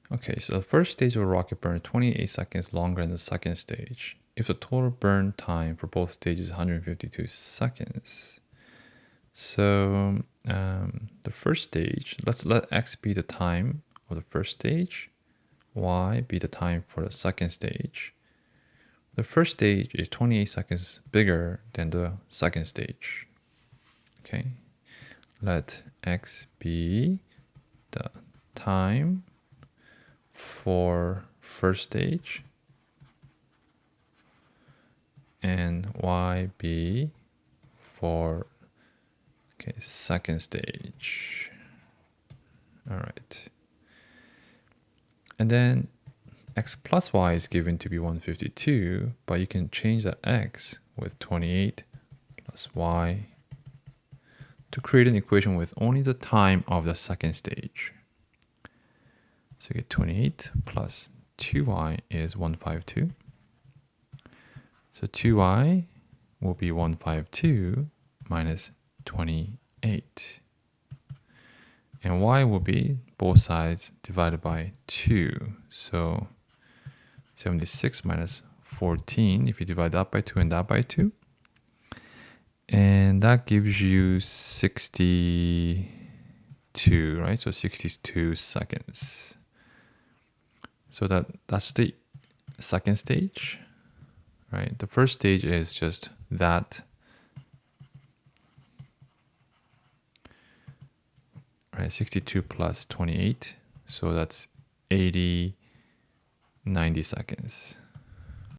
Okay, so the first stage of a rocket burned 28 seconds longer than the second stage. If the total burn time for both stages is 152 seconds. So the first stage, let's let x be the time of the first stage, y be the time for the second stage. The first stage is 28 seconds bigger than the second stage. Okay, let x be the time for first stage and y be for second stage. All right. And then x plus y is given to be 152, but you can change that x with 28 plus y to create an equation with only the time of the second stage. So you get 28 plus 2y is 152. So 2y will be 152 minus 28. And y will be both sides divided by 2. So 76 minus 14, if you divide that by 2 and that by 2. And that gives you 62, right? So 62 seconds. So that's the second stage, right? The first stage is just that, right? 62 plus 28. So that's 80, 90 seconds.